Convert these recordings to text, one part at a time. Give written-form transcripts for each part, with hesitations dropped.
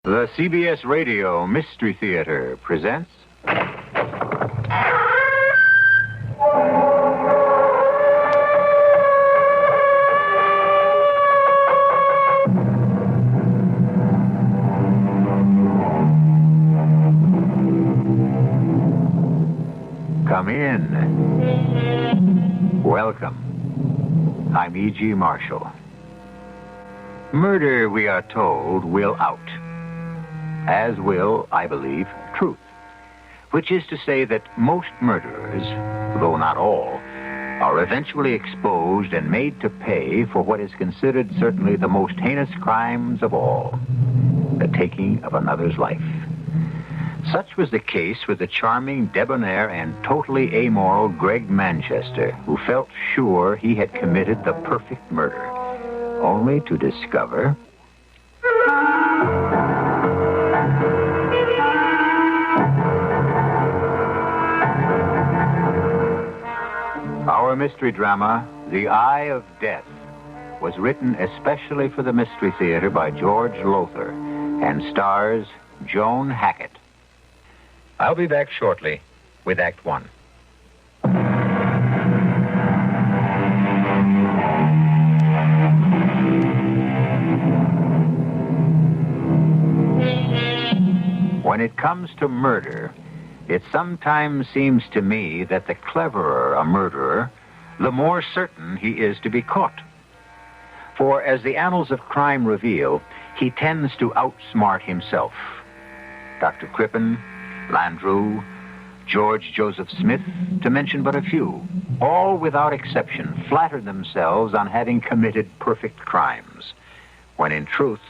The CBS Radio Mystery Theater presents... Come in. Welcome. I'm E.G. Marshall. Murder, we are told, will out. As will, I believe, truth. Which is to say that most murderers, though not all, are eventually exposed and made to pay for what is considered certainly the most heinous crimes of all, the taking of another's life. Such was the case with the charming, debonair, and totally amoral Greg Manchester, who felt sure he had committed the perfect murder, only to discover... Our mystery drama, The Eye of Death, was written especially for the Mystery Theater by George Lothar and stars Joan Hackett. I'll be back shortly with Act One. When it comes to murder, it sometimes seems to me that the cleverer a murderer, the more certain he is to be caught. For as the annals of crime reveal, he tends to outsmart himself. Dr. Crippen, Landru, George Joseph Smith, to mention but a few, all without exception flattered themselves on having committed perfect crimes, when in truth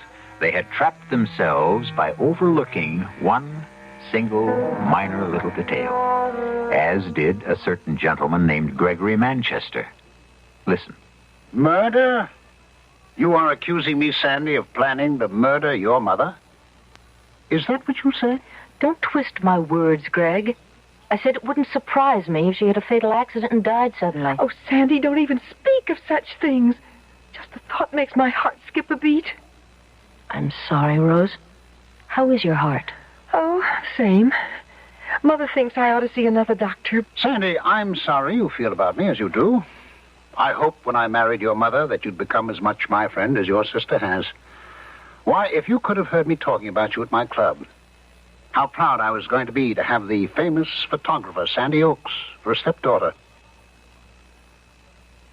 they had trapped themselves by overlooking one single minor little detail, as did a certain gentleman named Gregory Manchester. Listen. Murder? You are accusing me, Sandy, of planning to murder your mother? Is that what you said? Don't twist my words, Greg. I said it wouldn't surprise me if she had a fatal accident and died suddenly. Oh, Sandy, don't even speak of such things. Just the thought makes my heart skip a beat. I'm sorry, Rose. How is your heart? Oh, same. Mother thinks I ought to see another doctor. Sandy, I'm sorry you feel about me as you do. I hoped when I married your mother that you'd become as much my friend as your sister has. Why, if you could have heard me talking about you at my club, how proud I was going to be to have the famous photographer, Sandy Oakes, for a stepdaughter.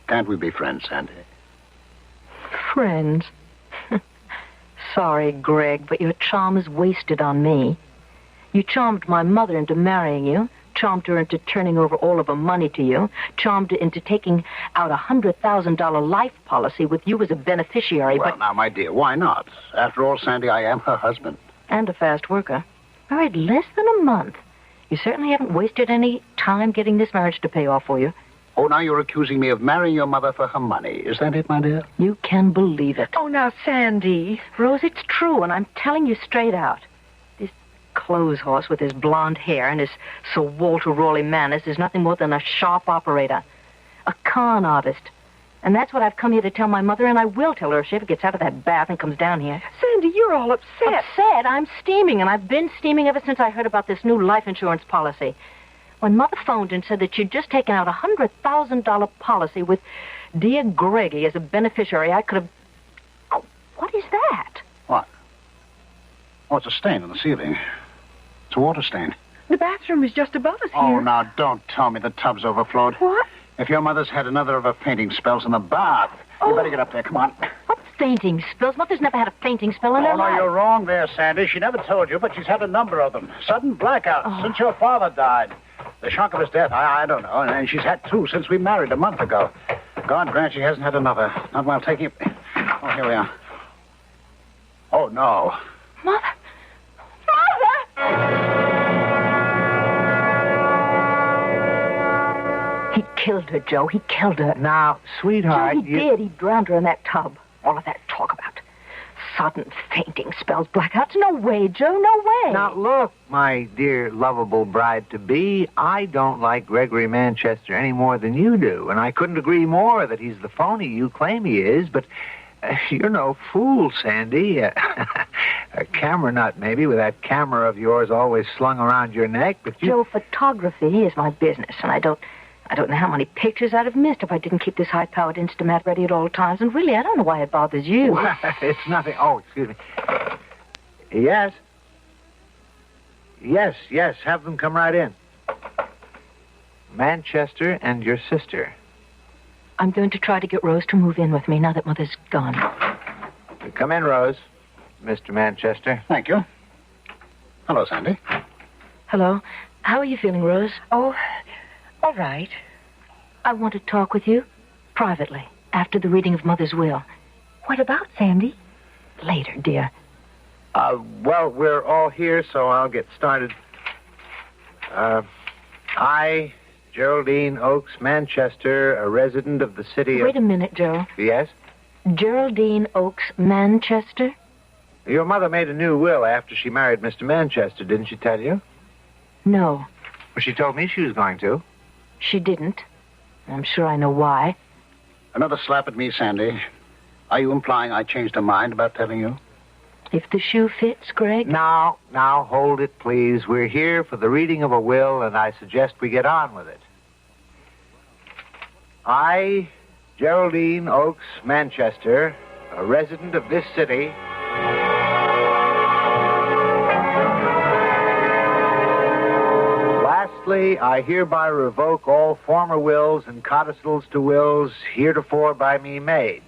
Can't we be friends, Sandy? Friends? Sorry, Greg, but your charm is wasted on me. You charmed my mother into marrying you, charmed her into turning over all of her money to you, charmed her into taking out a $100,000 life policy with you as a beneficiary, Well, now, my dear, why not? After all, Sandy, I am her husband. And a fast worker. Married less than a month. You certainly haven't wasted any time getting this marriage to pay off for you. Oh, now you're accusing me of marrying your mother for her money. Is that it, my dear? You can believe it. Oh, now, Sandy. Rose, it's true, and I'm telling you straight out. This clothes horse with his blonde hair and his Sir Walter Raleigh manners is nothing more than a sharp operator, a con artist. And that's what I've come here to tell my mother, and I will tell her if she ever gets out of that bath and comes down here. Sandy, you're all upset. Upset? I'm steaming, and I've been steaming ever since I heard about this new life insurance policy. When Mother phoned and said that she'd just taken out a $100,000 policy with dear Greggy as a beneficiary, I could have... Oh, what is that? What? Oh, it's a stain on the ceiling. It's a water stain. The bathroom is just above us here. Oh, now, don't tell me the tub's overflowed. What? If your mother's had another of her fainting spells in the bath, you better get up there. Come on. What fainting spells? Mother's never had a fainting spell in her Oh, no, life. you're wrong there, Sandy. She never told you, but she's had a number of them. Sudden blackouts since your father died. The shock of his death, I don't know. And she's had two since we married a month ago. God grant she hasn't had another. Not while taking... Oh, here we are. Oh, no. Mother! Mother! He killed her, Joe. He killed her. Now, sweetheart... Joe, he did. He drowned her in that tub. All of that talk about sudden fainting spells, blackouts. No way, Joe, no way. Now, look, my dear, lovable bride-to-be, I don't like Gregory Manchester any more than you do, and I couldn't agree more that he's the phony you claim he is, but you're no fool, Sandy. A camera nut, maybe, with that camera of yours always slung around your neck, but you... Joe, photography is my business, and I don't know how many pictures I'd have missed if I didn't keep this high-powered Instamat ready at all times, and really, I don't know why it bothers you. Well, it's nothing. Oh, excuse me. Yes? Yes, have them come right in. Manchester and your sister. I'm going to try to get Rose to move in with me now that Mother's gone. Come in, Rose. Mr. Manchester. Thank you. Hello, Sandy. Hello. How are you feeling, Rose? Oh, all right. I want to talk with you privately after the reading of Mother's will. What about, Sandy? Later, dear. Well, we're all here, so I'll get started. I, Geraldine Oakes Manchester, a resident of the city of... Wait a minute, Joe. Yes? Geraldine Oakes Manchester? Your mother made a new will after she married Mr. Manchester, didn't she tell you? No, Well, she told me she was going to. she didn't. I'm sure I know why. Another slap at me, Sandy. Are you implying I changed her mind about telling you? If the shoe fits, Greg. Now, hold it, please. We're here for the reading of a will, and I suggest we get on with it. I, Geraldine Oakes Manchester, a resident of this city... Lastly, I hereby revoke all former wills and codicils to wills heretofore by me made.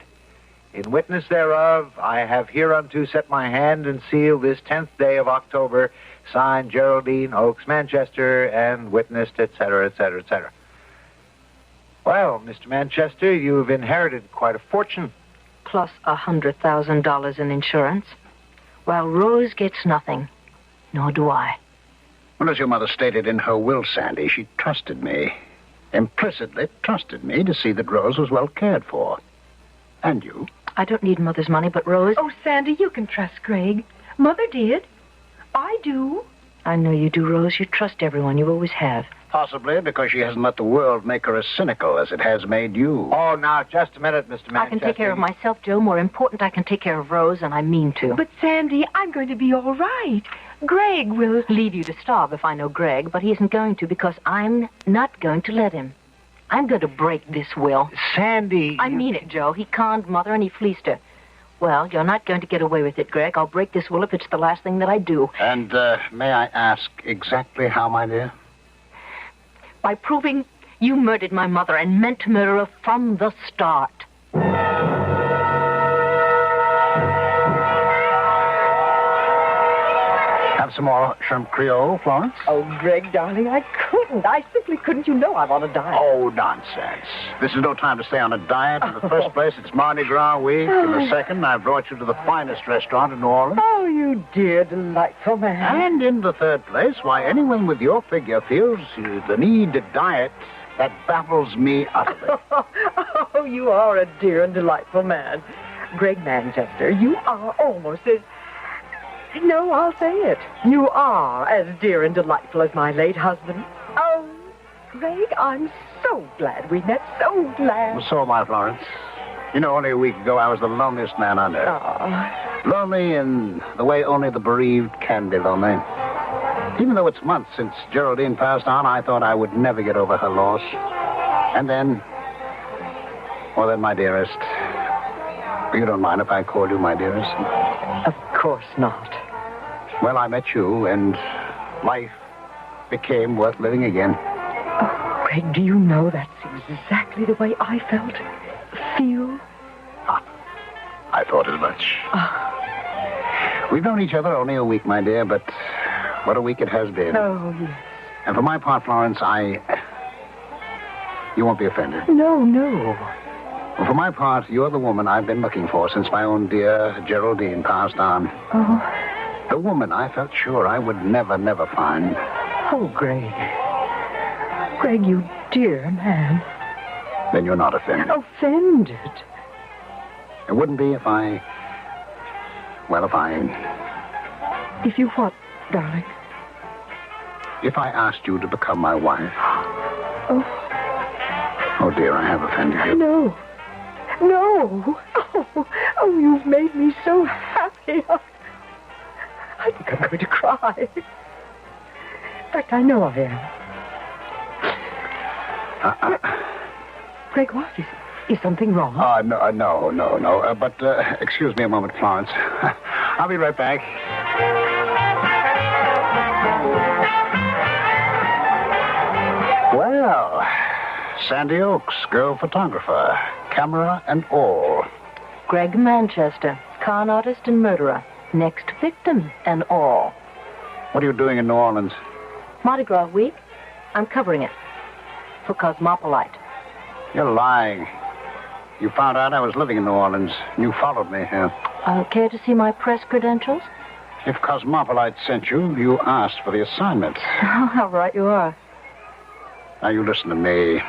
In witness thereof, I have hereunto set my hand and seal this 10th day of October, signed Geraldine Oakes Manchester, and witnessed, etc., etc., etc. Well, Mr. Manchester, you've inherited quite a fortune. Plus $100,000 in insurance. While Rose gets nothing. Nor do I. Well, as your mother stated in her will, Sandy, she trusted me. Implicitly trusted me to see that Rose was well cared for. And you. I don't need Mother's money, but Rose... Oh, Sandy, you can trust Greg. Mother did. I do. I know you do, Rose. You trust everyone. You always have. Possibly because she hasn't let the world make her as cynical as it has made you. Oh, now, just a minute, Mr. Manchester. I can take care of myself, Joe. More important, I can take care of Rose, and I mean to. But, Sandy, I'm going to be all right. Greg will... Leave you to starve if I know Greg, but he isn't going to because I'm not going to let him. I'm going to break this will. Sandy... I mean it, Joe. He conned Mother and he fleeced her. Well, you're not going to get away with it, Greg. I'll break this will if it's the last thing that I do. And, may I ask exactly how, my dear? By proving you murdered my mother and meant to murder her from the start. Have some more shrimp Creole, Florence? Oh, Greg, darling, I couldn't. I simply couldn't. You know I'm on a diet. Oh, nonsense. This is no time to stay on a diet. In the first place, it's Mardi Gras week. In the second, I brought you to the finest restaurant in New Orleans. Oh, you dear, delightful man. And in the third place, why, anyone with your figure feels the need to diet. That baffles me utterly. Oh, you are a dear and delightful man. Greg Manchester, you are almost as... No, I'll say it. You are as dear and delightful as my late husband. Oh, Greg, I'm so glad we met. So glad. Well, so am I, Florence. You know, only a week ago, I was the loneliest man on earth. Ah. Lonely in the way only the bereaved can be lonely. Even though it's months since Geraldine passed on, I thought I would never get over her loss. And then... Well, then, my dearest... You don't mind if I call you my dearest? Of course not. Well, I met you, and life became worth living again. Oh, Greg, do you know that's exactly the way I felt? Feel? I thought as much. We've known each other only a week, my dear, but what a week it has been. Oh, yes. And for my part, Florence, You won't be offended. No, no. Well, for my part, you're the woman I've been looking for since my own dear Geraldine passed on. Oh. The woman I felt sure I would never, never find. Oh, Greg. Greg, you dear man. Then you're not offended. Offended? It wouldn't be if I... Well, If you what, darling? If I asked you to become my wife. Oh. Oh, dear, I have offended you. No. No. Oh, you've made me so happy. going to cry. In fact, I know I am. Greg, what? Is something wrong? No. But excuse me a moment, Florence. I'll be right back. Well, Sandy Oaks, girl photographer, camera and all. Greg Manchester, con artist and murderer. Next victim and all. What are you doing in New Orleans? Mardi Gras week. I'm covering it. For Cosmopolite. You're lying. You found out I was living in New Orleans, and you followed me here. Care to see my press credentials? If Cosmopolite sent you, you asked for the assignment. Oh, how right you are. Now, you listen to me.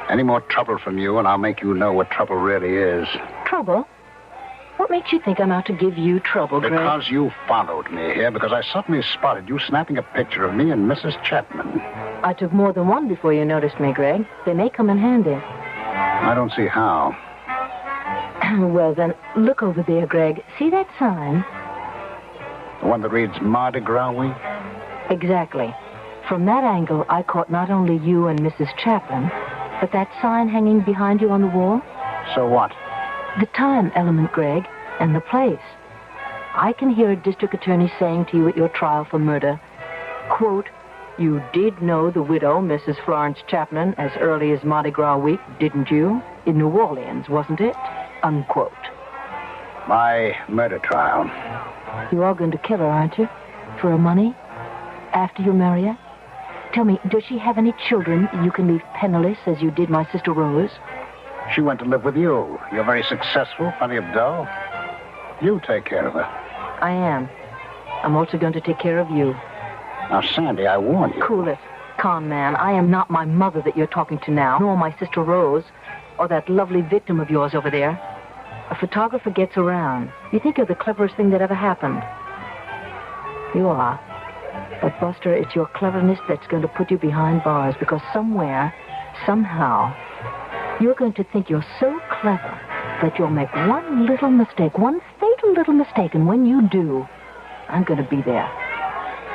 Any more trouble from you, and I'll make you know what trouble really is. Trouble? What makes you think I'm out to give you trouble, Greg? Because you followed me here, because I suddenly spotted you snapping a picture of me and Mrs. Chapman. I took more than one before you noticed me, Greg. They may come in handy. I don't see how. Well, then, look over there, Greg. See that sign? The one that reads Mardi Gras Week? Exactly. From that angle, I caught not only you and Mrs. Chapman, but that sign hanging behind you on the wall. So what? The time element, Greg, and the place. I can hear a district attorney saying to you at your trial for murder, quote, "You did know the widow, Mrs. Florence Chapman, as early as Mardi Gras week, didn't you? In New Orleans, wasn't it?" Unquote. My murder trial. You are going to kill her, aren't you? For her money? After you marry her? Tell me, does she have any children you can leave penniless as you did my sister Rose? She went to live with you. You're very successful, plenty of dough. You take care of her. I am. I'm also going to take care of you. Now, Sandy, I warn you. Cool it, con man. I am not my mother that you're talking to now, nor my sister Rose, or that lovely victim of yours over there. A photographer gets around. You think you're the cleverest thing that ever happened. You are. But, Buster, it's your cleverness that's going to put you behind bars, because somewhere, somehow, you're going to think you're so clever that you'll make one little mistake, one fatal little mistake, and when you do, I'm going to be there.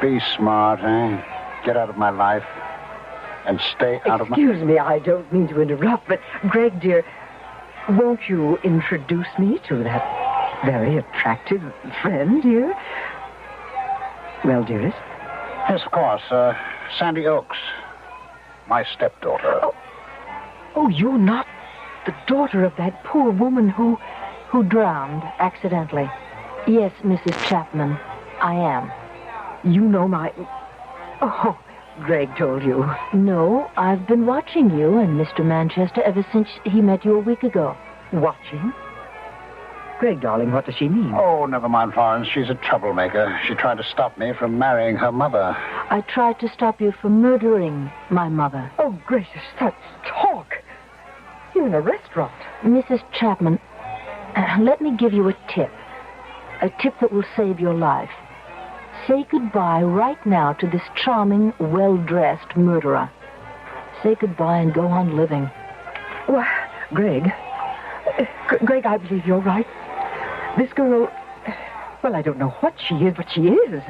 Be smart, eh? Get out of my life and stay out of my... Excuse me, I don't mean to interrupt, but, Greg, dear, won't you introduce me to that very attractive friend here? Well, dearest? Yes, of course. Sandy Oaks. My stepdaughter. Oh, you're not the daughter of that poor woman who drowned accidentally. Yes, Mrs. Chapman, I am. You know my... Oh, Greg told you. No, I've been watching you and Mr. Manchester ever since he met you a week ago. Watching? Greg, darling, what does she mean? Oh, never mind, Florence. She's a troublemaker. She tried to stop me from marrying her mother. I tried to stop you from murdering my mother. Oh, gracious, such talk. You're in a restaurant. Mrs. Chapman, let me give you a tip. A tip that will save your life. Say goodbye right now to this charming, well-dressed murderer. Say goodbye and go on living. Well, Greg, I believe you're right. This girl, well, I don't know what she is, but she is.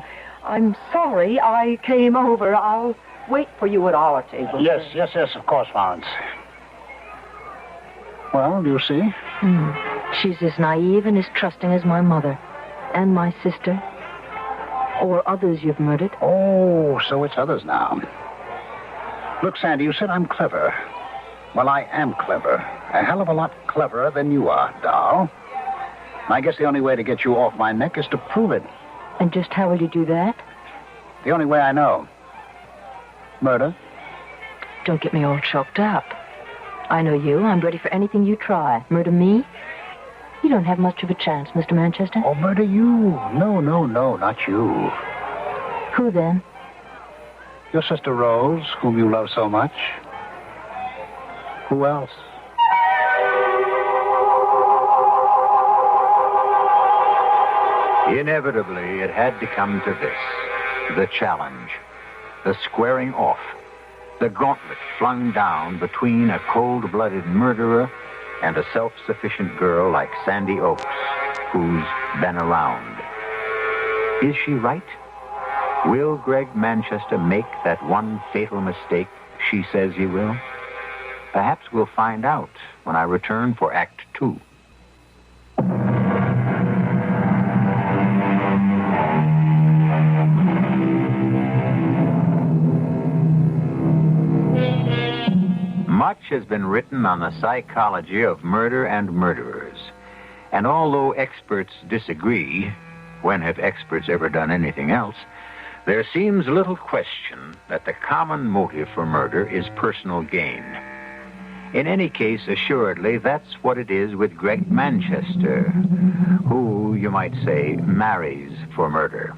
I'm sorry I came over. I'll wait for you at our table. Yes, of course, Florence. Well, you see? She's as naive and as trusting as my mother. And my sister. Or others you've murdered. Oh, so it's others now. Look, Sandy, you said I'm clever. Well, I am clever. A hell of a lot cleverer than you are, doll. I guess the only way to get you off my neck is to prove it. And just how will you do that? The only way I know. Murder. Don't get me all choked up. I know you. I'm ready for anything you try. Murder me? You don't have much of a chance, Mr. Manchester. Oh, murder you. No, not you. Who then? Your sister Rose, whom you love so much. Who else? Inevitably, it had to come to this. The challenge. The squaring off. The gauntlet flung down between a cold-blooded murderer and a self-sufficient girl like Sandy Oaks, who's been around. Is she right? Will Greg Manchester make that one fatal mistake she says he will? Perhaps we'll find out when I return for Act 2. Much has been written on the psychology of murder and murderers. And although experts disagree, when have experts ever done anything else, there seems little question that the common motive for murder is personal gain. In any case, assuredly, that's what it is with Greg Manchester, who, you might say, marries for murder.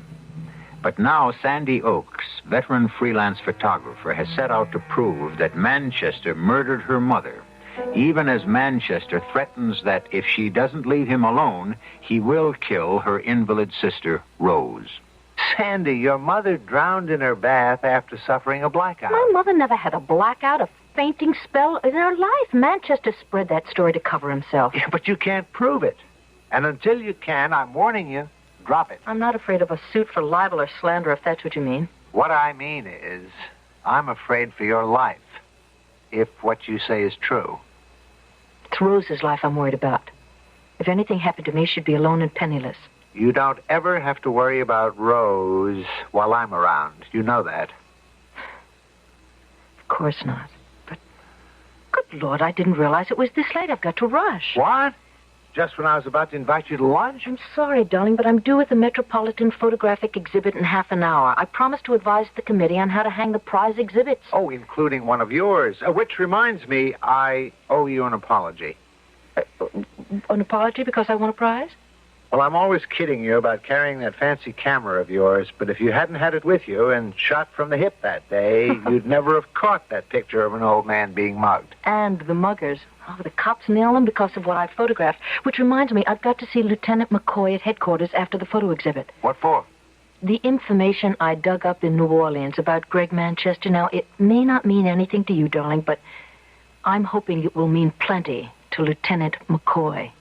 But now Sandy Oakes, veteran freelance photographer, has set out to prove that Manchester murdered her mother, even as Manchester threatens that if she doesn't leave him alone, he will kill her invalid sister, Rose. Sandy, your mother drowned in her bath after suffering a blackout. My mother never had a blackout, a fainting spell in her life. Manchester spread that story to cover himself. Yeah, but you can't prove it. And until you can, I'm warning you, drop it. I'm not afraid of a suit for libel or slander, if that's what you mean. What I mean is, I'm afraid for your life, if what you say is true. It's Rose's life I'm worried about. If anything happened to me, she'd be alone and penniless. You don't ever have to worry about Rose while I'm around. You know that. Of course not. But, good Lord, I didn't realize it was this late. I've got to rush. What? Just when I was about to invite you to lunch? I'm sorry, darling, but I'm due at the Metropolitan Photographic Exhibit in half an hour. I promised to advise the committee on how to hang the prize exhibits. Oh, including one of yours. Which reminds me, I owe you an apology. An apology because I won a prize? Well, I'm always kidding you about carrying that fancy camera of yours, but if you hadn't had it with you and shot from the hip that day, you'd never have caught that picture of an old man being mugged. And the muggers. Oh, the cops nail them because of what I photographed. Which reminds me, I've got to see Lieutenant McCoy at headquarters after the photo exhibit. What for? The information I dug up in New Orleans about Greg Manchester. Now, it may not mean anything to you, darling, but I'm hoping it will mean plenty to Lieutenant McCoy.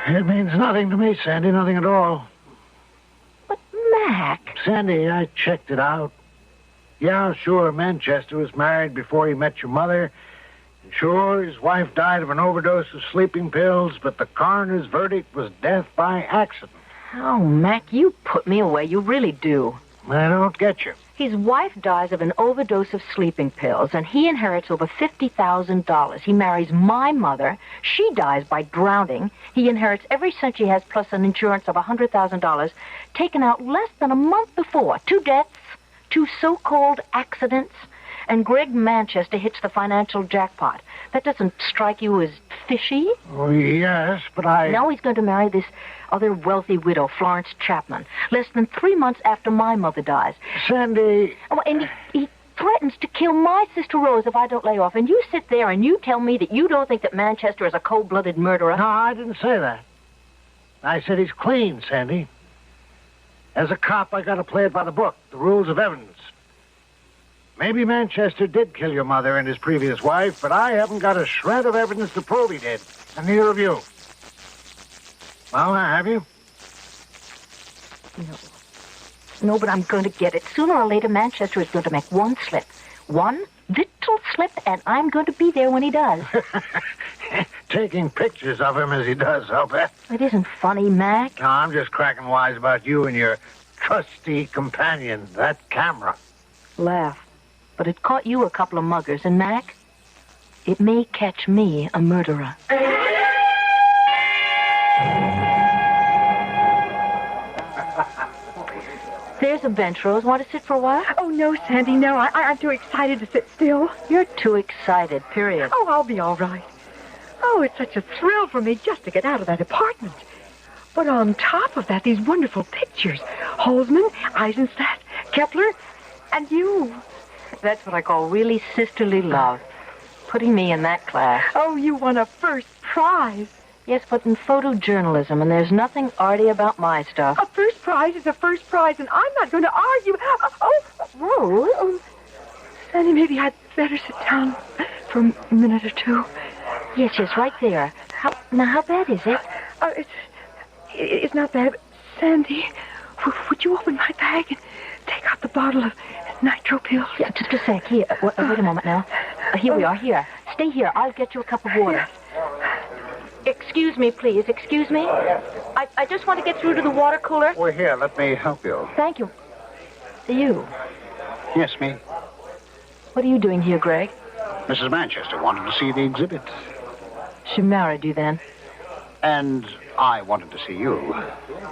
It means nothing to me, Sandy, nothing at all. But, Mac... Sandy, I checked it out. Yeah, sure, Manchester was married before he met your mother. And sure, his wife died of an overdose of sleeping pills, but the coroner's verdict was death by accident. Oh, Mac, you put me away. You really do. I don't get you. His wife dies of an overdose of sleeping pills, and he inherits over $50,000. He marries my mother. She dies by drowning. He inherits every cent she has, plus an insurance of $100,000, taken out less than a month before. 2 deaths, 2 so-called accidents, and Greg Manchester hits the financial jackpot. That doesn't strike you as fishy? Oh, yes, but I... Now he's going to marry this other wealthy widow, Florence Chapman, less than 3 months after my mother dies. Sandy... Oh, and he threatens to kill my sister Rose if I don't lay off. And you sit there and you tell me that you don't think that Manchester is a cold-blooded murderer. No, I didn't say that. I said he's clean, Sandy. As a cop, I got to play it by the book, the rules of evidence. Maybe Manchester did kill your mother and his previous wife, but I haven't got a shred of evidence to prove he did. And neither of you. Well, have you? No, but I'm going to get it. Sooner or later, Manchester is going to make one slip. One little slip, and I'm going to be there when he does. Taking pictures of him as he does, I'll bet. It isn't funny, Mac. No, I'm just cracking wise about you and your trusty companion, that camera. Laugh. But it caught you a couple of muggers, and Mac, it may catch me a murderer. There's a bench, Rose. Want to sit for a while? Oh, no, Sandy, no. I'm too excited to sit still. You're too excited, period. Oh, I'll be all right. Oh, it's such a thrill for me just to get out of that apartment. But on top of that, these wonderful pictures. Holzman, Eisenstadt, Kepler, and you. That's what I call really sisterly love. Putting me in that class. Oh, you won a first prize. Yes, but in photojournalism, and there's nothing arty about my stuff. A first prize is a first prize, and I'm not going to argue. Rose. Oh, Sandy, maybe I'd better sit down for a minute or two. Yes, right there. How bad is it? It's not bad. But Sandy, would you open my bag and take out the bottle of nitro pills? Yeah, just a sec. Here. Wait a moment now. Here we are. Here. Stay here. I'll get you a cup of water. Excuse me, please. Excuse me. I just want to get through to the water cooler. We're here. Let me help you. Thank you. You. Yes, me. What are you doing here, Greg? Mrs. Manchester wanted to see the exhibit. She married you then? And I wanted to see you.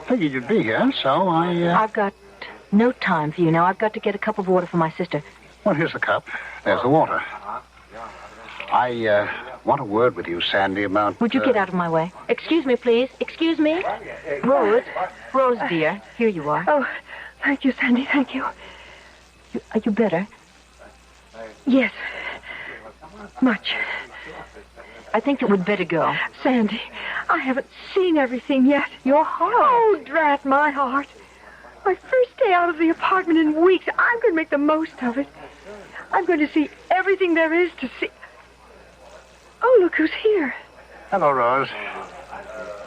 Figured you'd be here, so I've got no time for you now. I've got to get a cup of water for my sister. Well, here's the cup. There's the water. I want a word with you, Sandy, about... Would you get out of my way? Excuse me, please. Excuse me. Rose, dear, here you are. Oh, thank you, Sandy. Thank you. Are you better? Yes. Much. I think it would better go. Sandy, I haven't seen everything yet. Your heart. Oh, drat my heart. My first day out of the apartment in weeks. I'm going to make the most of it. I'm going to see everything there is to see. Oh, look who's here. Hello, Rose.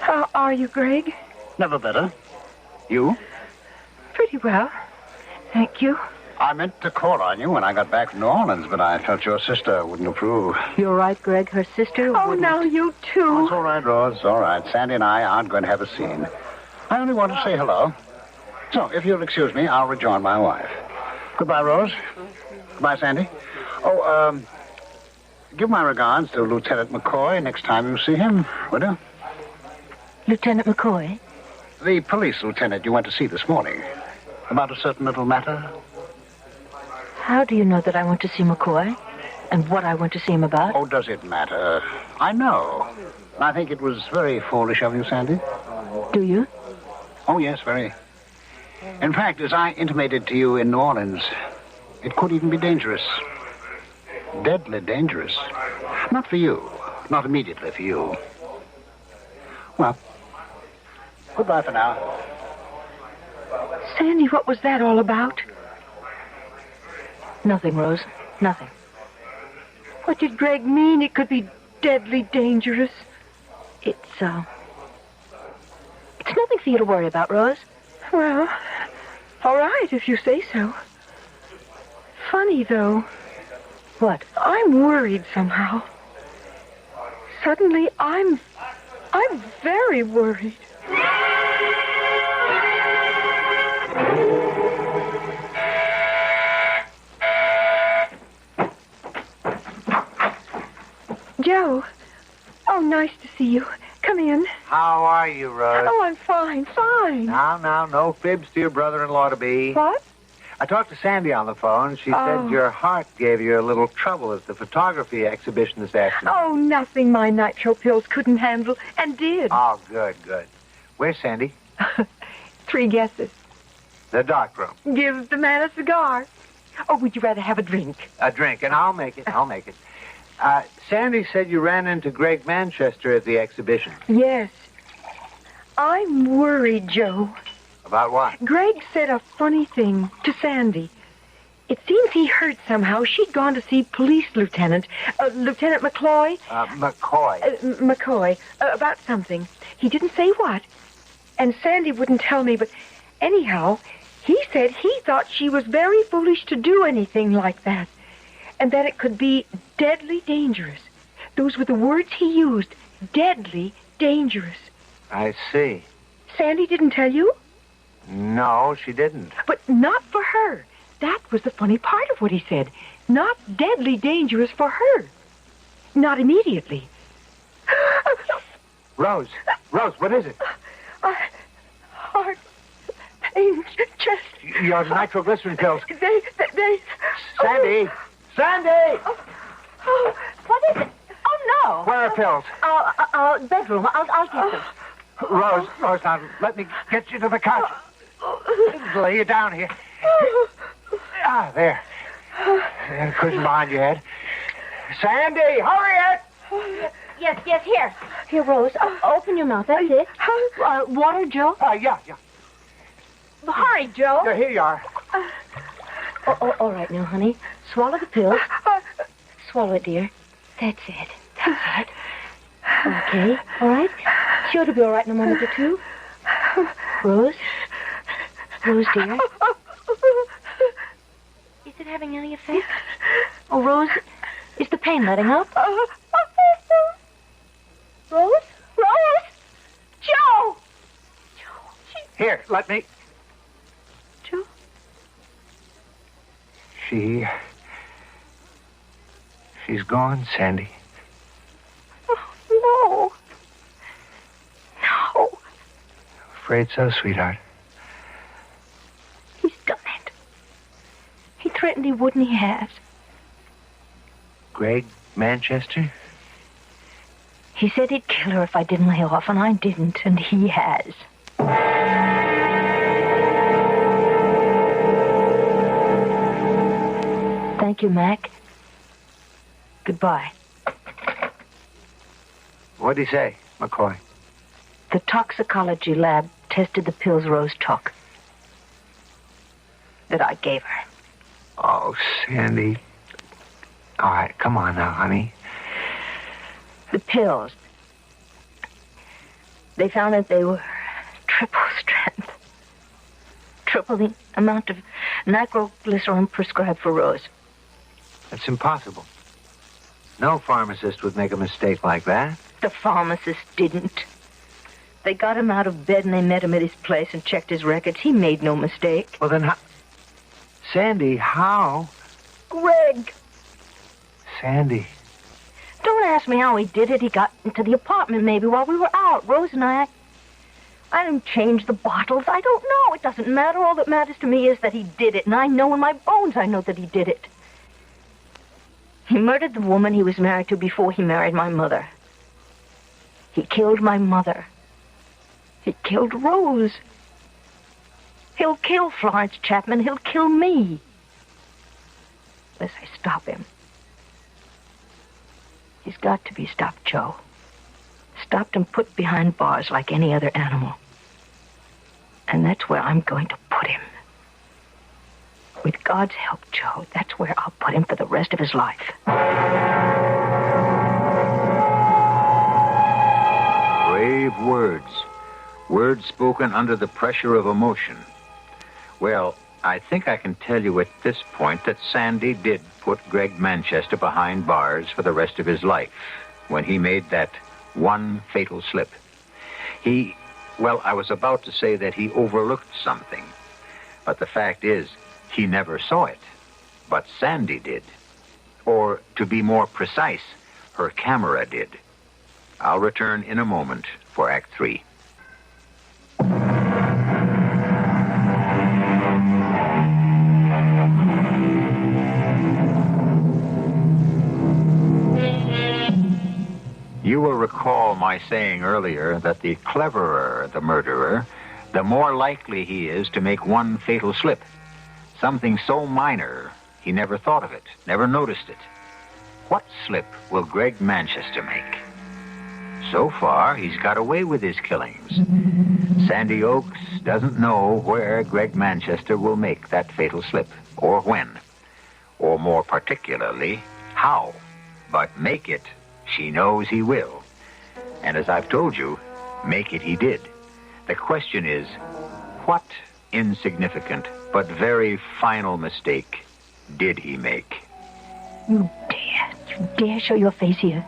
How are you, Greg? Never better. You? Pretty well. Thank you. I meant to call on you when I got back from New Orleans, but I felt your sister wouldn't approve. You're right, Greg. Her sister Oh, wouldn't. now you too. Oh, it's all right, Rose. It's all right. Sandy and I aren't going to have a scene. I only wanted to say hello. So, if you'll excuse me, I'll rejoin my wife. Goodbye, Rose. Goodbye, Sandy. Oh, give my regards to Lieutenant McCoy next time you see him, will you? Lieutenant McCoy? The police lieutenant you went to see this morning. About a certain little matter. How do you know that I went to see McCoy? And what I went to see him about? Oh, does it matter? I know. I think it was very foolish of you, Sandy. Do you? Oh, yes, very. In fact, as I intimated to you in New Orleans, it could even be dangerous. Deadly dangerous. Not for you. Not immediately for you. Well, goodbye for now. Sandy, what was that all about? Nothing, Rose. Nothing. What did Greg mean? It could be deadly dangerous. It's nothing for you to worry about, Rose. Well, all right, if you say so. Funny, though. What? I'm worried somehow. Suddenly, I'm very worried. Joe. Oh, nice to see you. Come in. How are you, Rose? Oh, I'm fine, fine. Now, no fibs to your brother-in-law to be. What? I talked to Sandy on the phone. She said your heart gave you a little trouble at the photography exhibition this afternoon. Oh, nothing my nitro pills couldn't handle, and did. Oh, good. Where's Sandy? 3 guesses. The dark room. Give the man a cigar. Or would you rather have a drink? A drink, and I'll make it. Sandy said you ran into Greg Manchester at the exhibition. Yes. I'm worried, Joe. About what? Greg said a funny thing to Sandy. It seems he heard somehow she'd gone to see Police Lieutenant McCoy. McCoy, about something. He didn't say what. And Sandy wouldn't tell me, but anyhow, he said he thought she was very foolish to do anything like that. And that it could be deadly dangerous. Those were the words he used. Deadly dangerous. I see. Sandy didn't tell you? No, she didn't. But not for her. That was the funny part of what he said. Not deadly dangerous for her. Not immediately. Rose, what is it? Heart pain, chest. Your nitroglycerin pills. They... Sandy! Sandy! Oh, what is it? Oh, no. Where are pills? Bedroom. I'll get them. Rose, now let me get you to the couch. Lay you down here. There. Cushion behind your head. Sandy, hurry it! Yes, here. Here, Rose. Open your mouth. That's it. Water, Joe? Yeah. Hurry, Joe. Yeah, here you are. All right now, honey. Swallow the pills. Swallow it, dear. That's it. Okay. All right? Sure to be all right in a moment or two. Rose? Rose, dear? Is it having any effect? Oh, Rose, is the pain letting up? Rose? Rose? Joe! Here, let me. Joe? She's gone, Sandy. Oh, no. No. Afraid so, sweetheart. He's done it. He threatened he would, and he has. Greg Manchester? He said he'd kill her if I didn't lay off, and I didn't, and he has. Thank you, Mac. Goodbye. What'd he say, McCoy? The toxicology lab tested the pills Rose took that I gave her. Oh, Sandy. All right, come on now, honey. The pills. They found that they were triple strength. Triple the amount of nitroglycerin prescribed for Rose. That's impossible. No pharmacist would make a mistake like that. The pharmacist didn't. They got him out of bed and they met him at his place and checked his records. He made no mistake. Well, then how... Sandy, how? Greg! Sandy. Don't ask me how he did it. He got into the apartment maybe while we were out. Rose and I didn't change the bottles. I don't know. It doesn't matter. All that matters to me is that he did it. And I know in my bones I know that he did it. He murdered the woman he was married to before he married my mother. He killed my mother. He killed Rose. He'll kill Florence Chapman. He'll kill me. Unless I stop him. He's got to be stopped, Joe. Stopped and put behind bars like any other animal. And that's where I'm going to put him. With God's help, Joe, that's where I'll put him for the rest of his life. Brave words. Words spoken under the pressure of emotion. Well, I think I can tell you at this point that Sandy did put Greg Manchester behind bars for the rest of his life when he made that one fatal slip. I was about to say that he overlooked something. But the fact is, he never saw it. But Sandy did. Or, to be more precise, her camera did. I'll return in a moment for Act 3. You will recall my saying earlier that the cleverer the murderer, the more likely he is to make one fatal slip. Something so minor, he never thought of it, never noticed it. What slip will Greg Manchester make? So far, he's got away with his killings. Sandy Oaks doesn't know where Greg Manchester will make that fatal slip, or when, or more particularly, how. But make it, she knows he will. And as I've told you, make it he did. The question is, what insignificant but very final mistake did he make? You dare show your face here?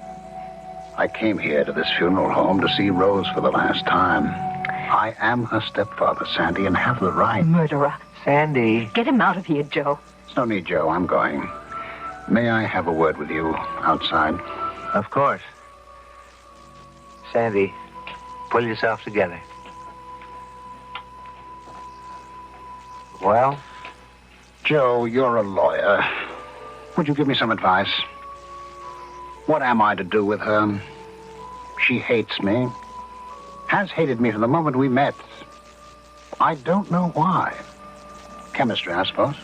I came here to this funeral home to see Rose for the last time. I am her stepfather, Sandy, and have the right. Murderer. Sandy. Get him out of here, Joe. There's no need, Joe. I'm going. May I have a word with you outside? Of course. Sandy, pull yourself together. Well? Joe, you're a lawyer. Would you give me some advice? What am I to do with her? She hates me. Has hated me from the moment we met. I don't know why. Chemistry, I suppose.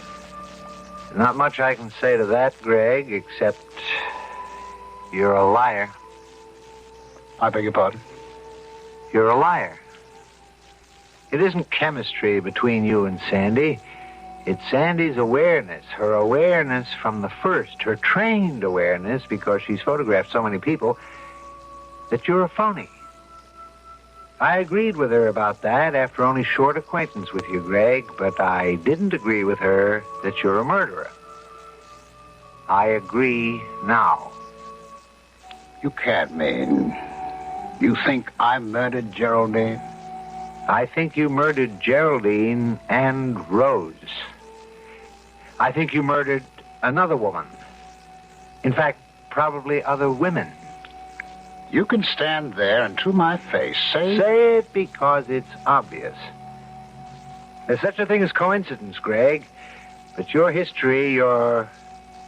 Not much I can say to that, Greg, except you're a liar. I beg your pardon? You're a liar. It isn't chemistry between you and Sandy. It's Sandy's awareness, her awareness from the first, her trained awareness, because she's photographed so many people, that you're a phony. I agreed with her about that after only short acquaintance with you, Greg, but I didn't agree with her that you're a murderer. I agree now. You can't mean... You think I murdered Geraldine? I think you murdered Geraldine and Rose. I think you murdered another woman. In fact, probably other women. You can stand there and to my face say... Say it because it's obvious. There's such a thing as coincidence, Greg. But your history, your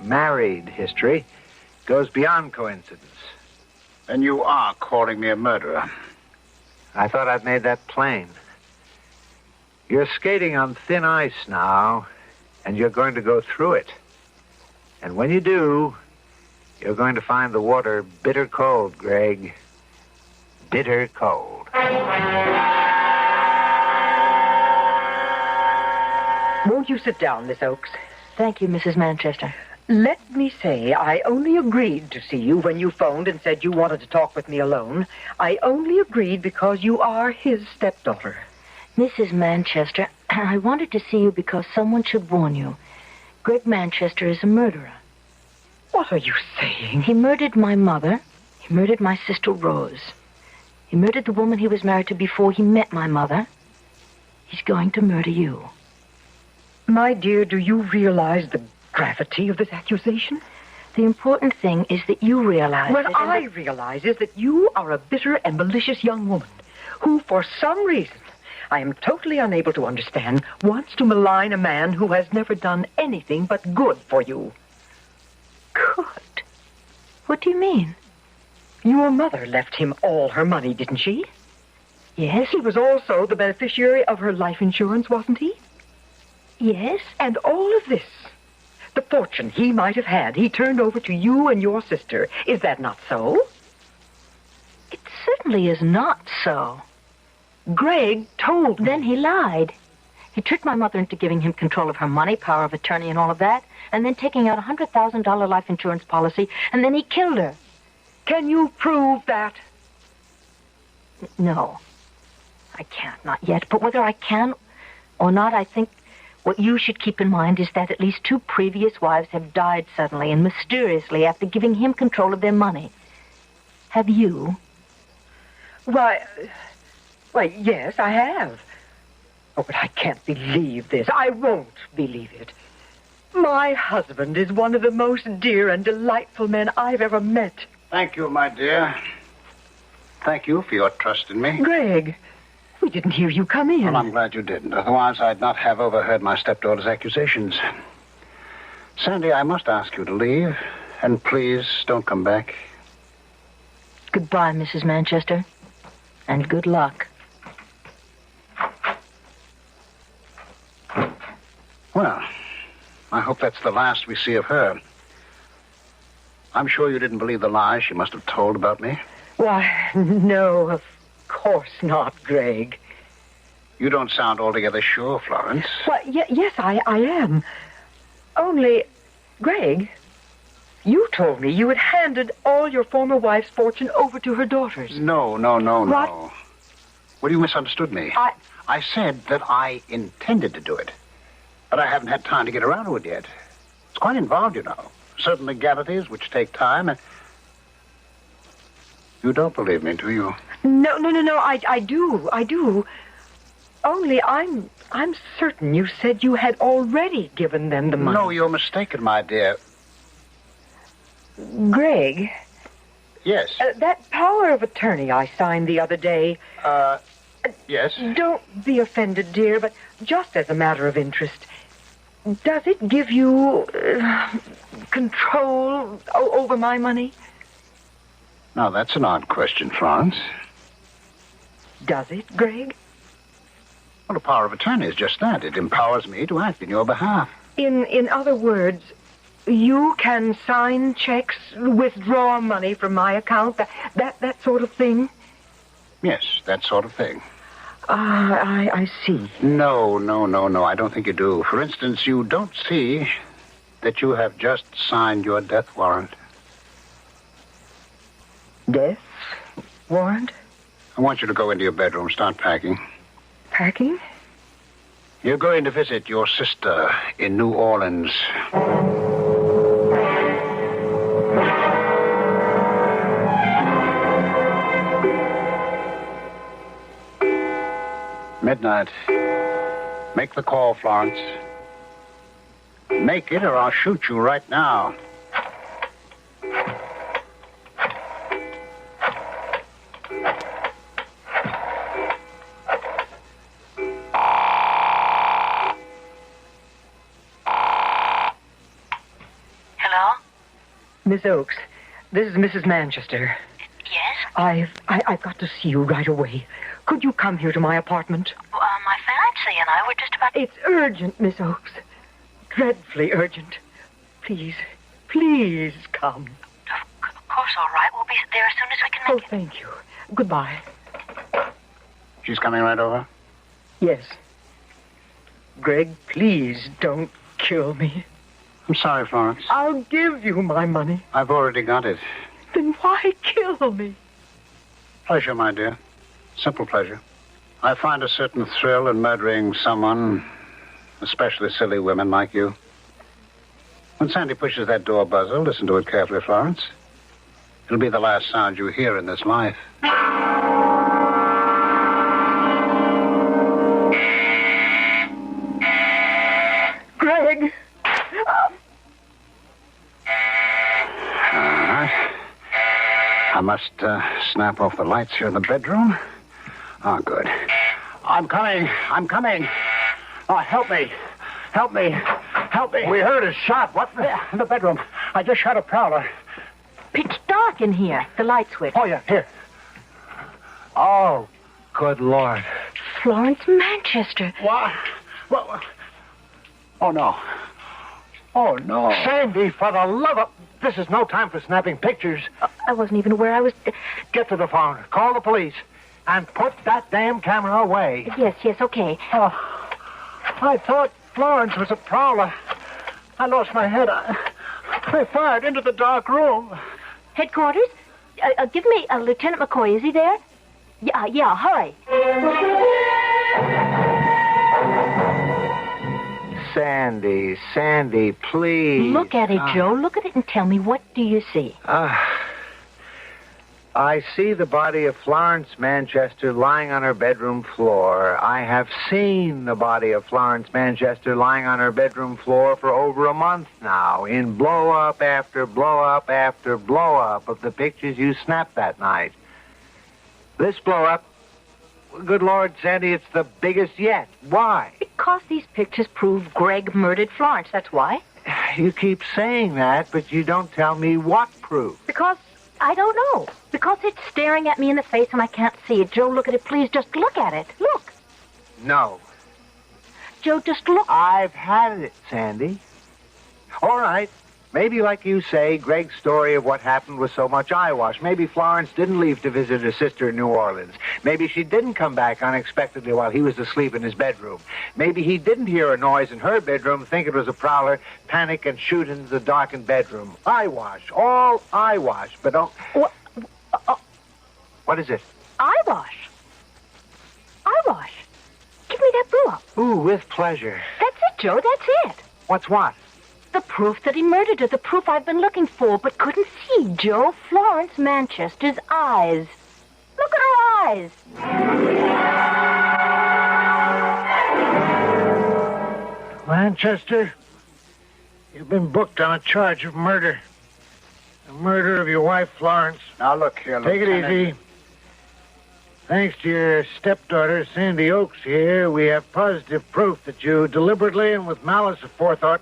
married history, goes beyond coincidence. And you are calling me a murderer. I thought I'd made that plain. You're skating on thin ice now, and you're going to go through it. And when you do, you're going to find the water bitter cold, Greg. Bitter cold. Won't you sit down, Miss Oakes? Thank you, Mrs. Manchester. Let me say, I only agreed to see you when you phoned and said you wanted to talk with me alone. I only agreed because you are his stepdaughter. Mrs. Manchester, I wanted to see you because someone should warn you. Greg Manchester is a murderer. What are you saying? He murdered my mother. He murdered my sister Rose. He murdered the woman he was married to before he met my mother. He's going to murder you. My dear, do you realize the gravity of this accusation? The important thing is that you realize What it. I realize is that you are a bitter and malicious young woman who, for some reason, I am totally unable to understand, wants to malign a man who has never done anything but good for you. Good? What do you mean? Your mother left him all her money, didn't she? Yes. He was also the beneficiary of her life insurance, wasn't he? Yes. And all of this, the fortune he might have had, he turned over to you and your sister. Is that not so? It certainly is not so. Greg told me. Then he lied. He tricked my mother into giving him control of her money, power of attorney, and all of that, and then taking out a $100,000 life insurance policy, and then he killed her. Can you prove that? No, I can't, not yet. But whether I can or not, I think what you should keep in mind is that at least 2 previous wives have died suddenly and mysteriously after giving him control of their money. Have you? Why, yes, I have. Oh, but I can't believe this. I won't believe it. My husband is one of the most dear and delightful men I've ever met. Thank you, my dear. Thank you for your trust in me. Greg, we didn't hear you come in. Well, I'm glad you didn't. Otherwise, I'd not have overheard my stepdaughter's accusations. Sandy, I must ask you to leave. And please, don't come back. Goodbye, Mrs. Manchester. And good luck. Well, I hope that's the last we see of her. I'm sure you didn't believe the lies she must have told about me. Why, no, of course not, Greg. You don't sound altogether sure, Florence. Well, yes, I am. Only, Greg, you told me you had handed all your former wife's fortune over to her daughters. No. What? Well, you misunderstood me. I said that I intended to do it. But I haven't had time to get around to it yet. It's quite involved, you know. Certain legalities which take time. And you don't believe me, do you? No, I do. Only I'm certain you said you had already given them the money. No, you're mistaken, my dear. Greg? Yes? That power of attorney I signed the other day. Yes? Don't be offended, dear, but just as a matter of interest, does it give you control over my money? Now, that's an odd question, Florence. Does it, Greg? Well, the power of attorney is just that. It empowers me to act in your behalf. In other words, you can sign checks, withdraw money from my account, that sort of thing? Yes, that sort of thing. I see. No, I don't think you do. For instance, you don't see that you have just signed your death warrant. Death warrant? I want you to go into your bedroom, start packing. Packing? You're going to visit your sister in New Orleans. Midnight. Make the call, Florence. Make it or I'll shoot you right now. Hello? Miss Oakes, this is Mrs. Manchester. Yes? I've got to see you right away. Could you come here to my apartment? My fiancé and I were just about... It's urgent, Miss Oakes. Dreadfully urgent. Please come. Of course, all right. We'll be there as soon as we can Oh, make it. thank you. Goodbye. She's coming right over? Yes. Greg, please don't kill me. I'm sorry, Florence. I'll give you my money. I've already got it. Then why kill me? Pleasure, my dear. Simple pleasure. I find a certain thrill in murdering someone, especially silly women like you. When Sandy pushes that door buzzer, listen to it carefully, Florence. It'll be the last sound you hear in this life. Greg! All right. I must snap off the lights here in the bedroom. Oh, good. I'm coming. Oh, help me. We heard a shot. What? Yeah, in the bedroom. I just shot a prowler. Pitch dark in here. The light switch. Oh, yeah, here. Oh, good Lord. Florence Manchester. What? Oh, no. Oh, no. Sandy, for the love of... This is no time for snapping pictures. I wasn't even aware I was... Get to the phone. Call the police. And put that damn camera away. Yes, okay. Oh, I thought Florence was a prowler. I lost my head. I fired into the dark room. Headquarters? Give me Lieutenant McCoy. Is he there? Yeah, hurry. Sandy, please. Look at it, Joe. Look at it and tell me, what do you see? I see the body of Florence Manchester lying on her bedroom floor. I have seen the body of Florence Manchester lying on her bedroom floor for over a month now, in blow-up after blow-up after blow-up of the pictures you snapped that night. This blow-up, good Lord, Sandy, it's the biggest yet. Why? Because these pictures prove Greg murdered Florence, that's why. You keep saying that, but you don't tell me what proof. Because I don't know. Because it's staring at me in the face and I can't see it. Joe, look at it, please. Just look at it. Look. No. Joe, just look. I've had it, Sandy. All right. Maybe, like you say, Greg's story of what happened was so much eyewash. Maybe Florence didn't leave to visit her sister in New Orleans. Maybe she didn't come back unexpectedly while he was asleep in his bedroom. Maybe he didn't hear a noise in her bedroom, think it was a prowler, panic, and shoot into the darkened bedroom. Eyewash. All eyewash. But don't... What is it? Eyewash. Eyewash. Give me that brew up. Ooh, with pleasure. That's it, Joe. That's it. What's what? The proof that he murdered her. The proof I've been looking for but couldn't see, Joe. Florence Manchester's eyes. Look at her eyes. Manchester, you've been booked on a charge of murder. The murder of your wife, Florence. Now, look here, Take it Lieutenant. easy. Thanks to your stepdaughter, Sandy Oakes, here, we have positive proof that you deliberately and with malice aforethought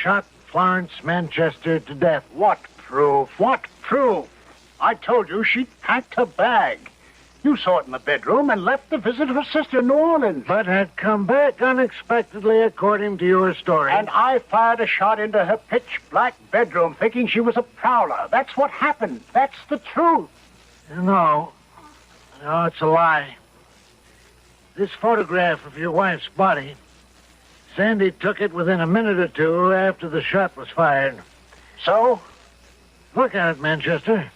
shot Florence Manchester to death. What proof? I told you she packed her bag. You saw it in the bedroom and left to visit her sister in New Orleans. But had come back unexpectedly, according to your story. And I fired a shot into her pitch-black bedroom, thinking she was a prowler. That's what happened. That's the truth. No, it's a lie. This photograph of your wife's body, Sandy took it within a minute or two after the shot was fired. So? Look at it, Manchester.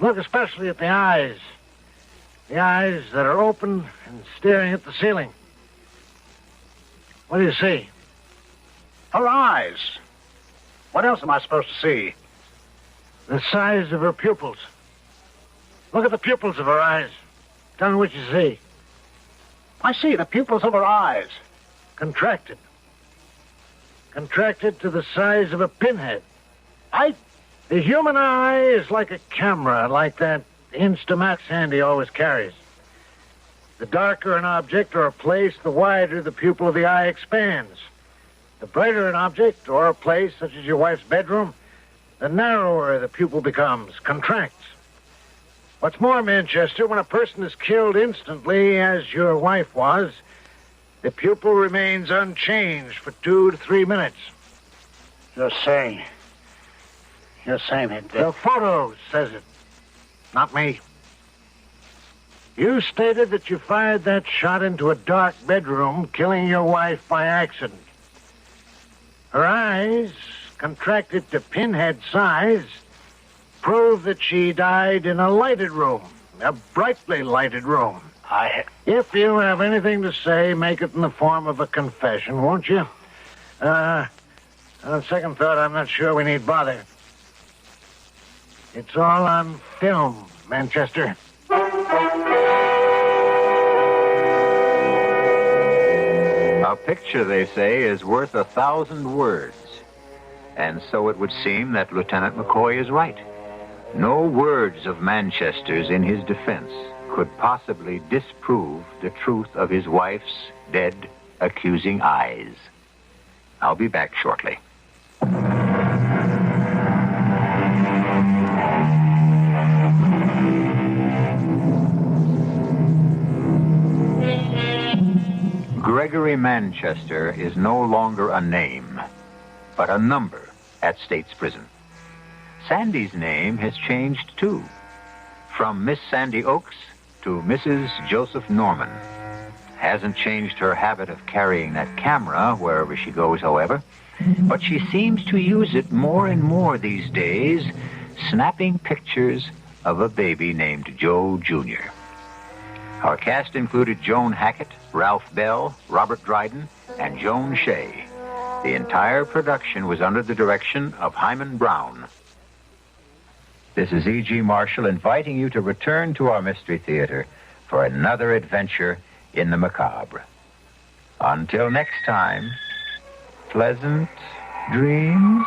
Look especially at the eyes. The eyes that are open and staring at the ceiling. What do you see? Her eyes. What else am I supposed to see? The size of her pupils. Look at the pupils of her eyes. Tell me what you see. I see the pupils of her eyes. Contracted. Contracted to the size of a pinhead. The human eye is like a camera, like that Instamax Sandy always carries. The darker an object or a place, the wider the pupil of the eye expands. The brighter an object or a place, such as your wife's bedroom, the narrower the pupil becomes, contracts. What's more, Manchester, when a person is killed instantly, as your wife was, the pupil remains unchanged for 2 to 3 minutes. You're saying it. The photo says it, not me. You stated that you fired that shot into a dark bedroom, killing your wife by accident. Her eyes, contracted to pinhead size, prove that she died in a lighted room, a brightly lighted room. If you have anything to say, make it in the form of a confession, won't you? On second thought, I'm not sure we need bother. It's all on film, Manchester. A picture, they say, is worth 1,000 words. And so it would seem that Lieutenant McCoy is right. No words of Manchester's in his defense could possibly disprove the truth of his wife's dead, accusing eyes. I'll be back shortly. Gregory Manchester is no longer a name, but a number at State's Prison. Sandy's name has changed, too. From Miss Sandy Oakes to Mrs. Joseph Norman. Hasn't changed her habit of carrying that camera wherever she goes, however. But she seems to use it more and more these days, snapping pictures of a baby named Joe Jr. Our cast included Joan Hackett, Ralph Bell, Robert Dryden, and Joan Shea. The entire production was under the direction of Hyman Brown. This is E.G. Marshall inviting you to return to our Mystery Theater for another adventure in the macabre. Until next time, pleasant dreams.